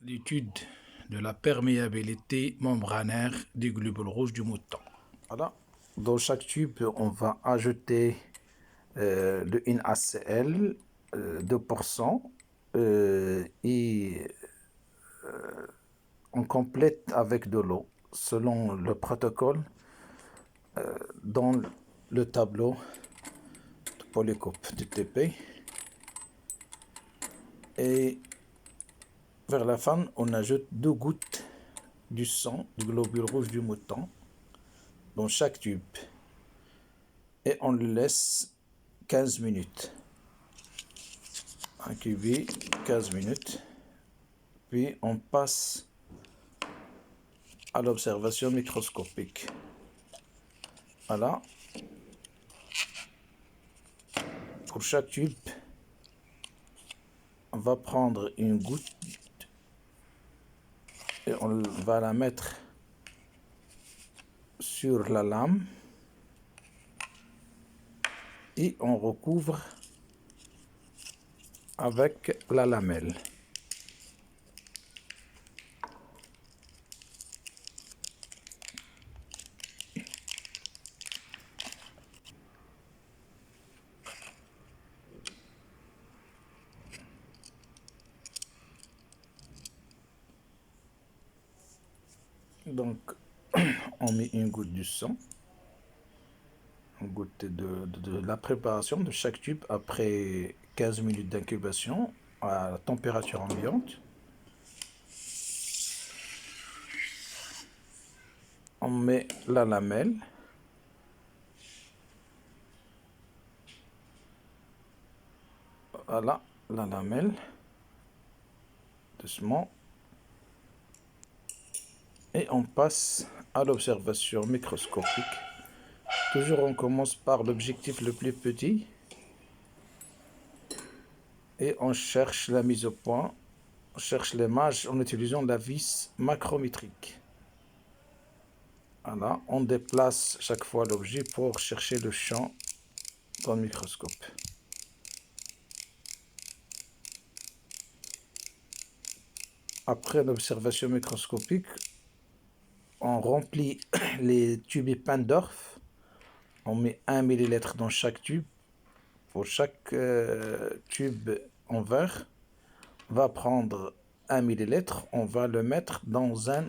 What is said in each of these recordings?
l'étude de la perméabilité membranaire des globules rouges du mouton. Voilà. Dans chaque tube, on va ajouter le NaCl 2% et on complète avec de l'eau selon le protocole dans le tableau de Polycope du TP. Et vers la fin, on ajoute 2 gouttes du sang du globule rouge du mouton dans chaque tube et on le laisse 15 minutes. Incuber 15 minutes, puis on passe à l'observation microscopique. Voilà. Pour chaque tube, on va prendre une goutte et on va la mettre sur la lame et on recouvre avec la lamelle. Donc, on met une goutte du sang, une goutte de la préparation de chaque tube après 15 minutes d'incubation à température ambiante. On met la lamelle. Voilà, la lamelle. Doucement. Et on passe à l'observation microscopique. Toujours on commence par l'objectif le plus petit. Et on cherche la mise au point. On cherche l'image en utilisant la vis macrométrique. Voilà, on déplace chaque fois l'objet pour chercher le champ dans le microscope. Après l'observation microscopique, on remplit les tubes Eppendorf. On met 1 ml dans chaque tube. Pour chaque tube en verre, on va prendre 1 ml. On va le mettre dans un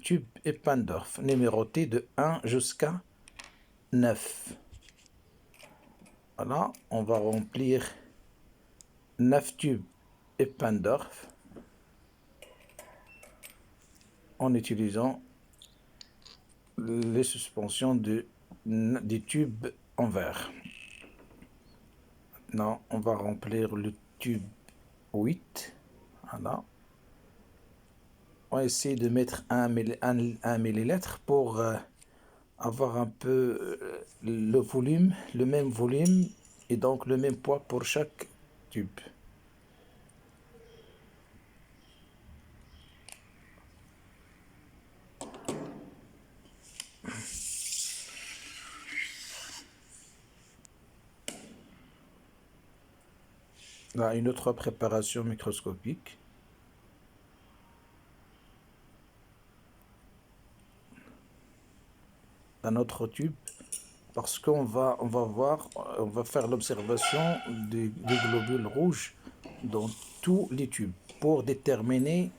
tube Eppendorf, numéroté de 1 jusqu'à 9. Voilà, on va remplir 9 tubes Eppendorf en utilisant les suspensions des tubes en verre. Maintenant, on va remplir le tube 8. Voilà. On va essayer de mettre 1 millilitre pour avoir un peu le volume, le même volume et donc le même poids pour chaque tube. Là, une autre préparation microscopique. Un autre tube, parce qu'on va voir, on va faire l'observation des globules rouges dans tous les tubes pour déterminer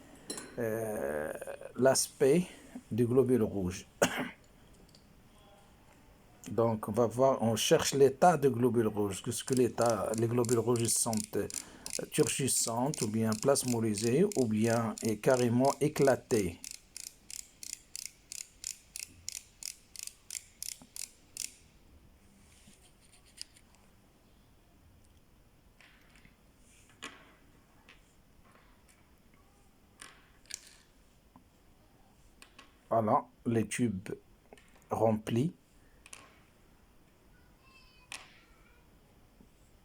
l'aspect du globule rouge. Donc on va voir, on cherche l'état de globules rouges. Est-ce que les globules rouges sont turgescentes ou bien plasmolysés ou bien carrément éclatés. Voilà, les tubes remplis.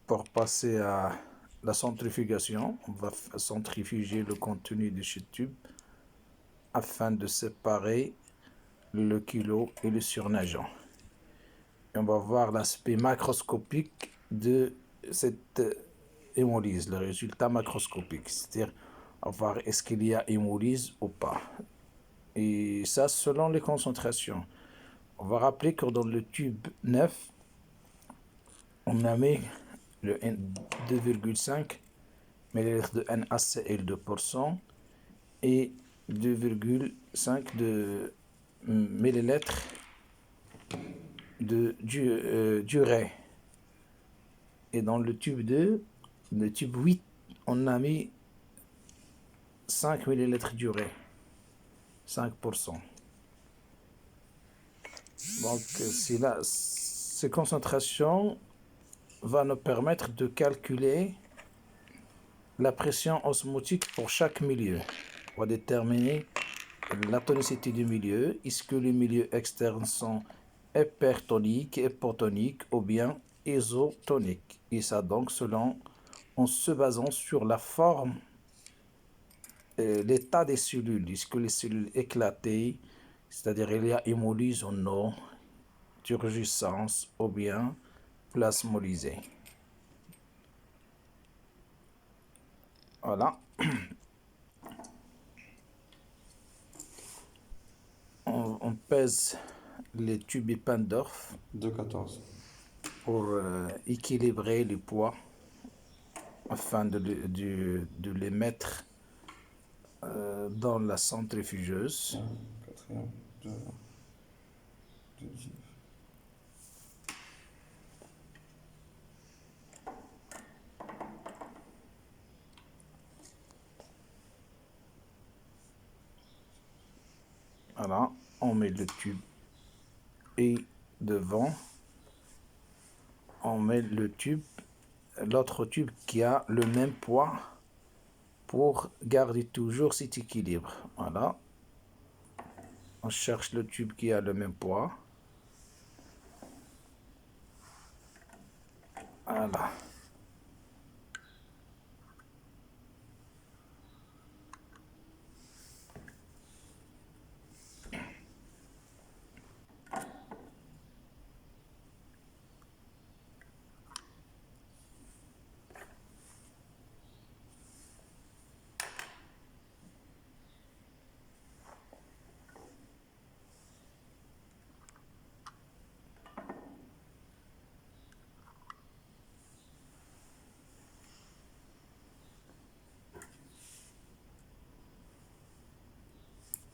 Pour passer à la centrifugation, on va centrifuger le contenu de ce tube afin de séparer le kilo et le surnageant. Et on va voir l'aspect macroscopique de cette hémolyse, le résultat macroscopique. C'est-à-dire, à voir est-ce qu'il y a hémolyse ou pas. Et ça, selon les concentrations. On va rappeler que dans le tube 9, on a mis le 2,5 ml de NaCl 2% et 2,5 de millilitres de d'urée. Et dans le tube 2, le tube 8, on a mis 5 millilitres d'urée, 5%. Donc, ces concentrations vont nous permettre de calculer la pression osmotique pour chaque milieu. On va déterminer la tonicité du milieu. Est-ce que les milieux externes sont hypertoniques, hypotoniques ou bien isotoniques? Et ça donc en se basant sur la forme, l'état des cellules. Est-ce que les cellules éclatées, c'est-à-dire il y a hémolyse ou non, turgescence ou bien plasmolysée. Voilà. On pèse les tubes Pandorf de 14. pour équilibrer les poids afin de les mettre dans la centrifugeuse. 4e, 2, 19. Voilà, on met le tube et devant, on met le tube, l'autre tube qui a le même poids pour garder toujours cet équilibre. Voilà. On cherche le tube qui a le même poids. Voilà.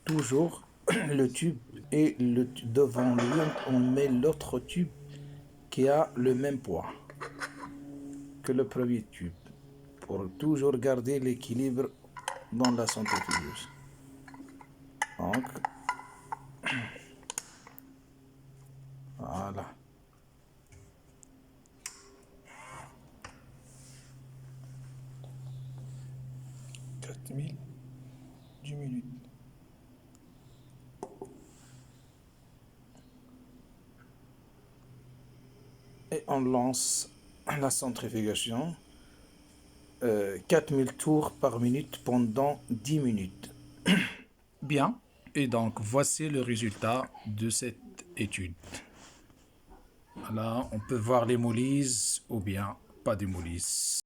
Toujours le tube et devant lui, on met l'autre tube qui a le même poids que le premier tube pour toujours garder l'équilibre dans la centrifugeuse. Donc, voilà. Dix minutes. Et on lance la centrifugation. 4000 tours par minute pendant 10 minutes. Bien. Et donc, voici le résultat de cette étude. Voilà, on peut voir l'hémolyse ou bien pas d'hémolyse.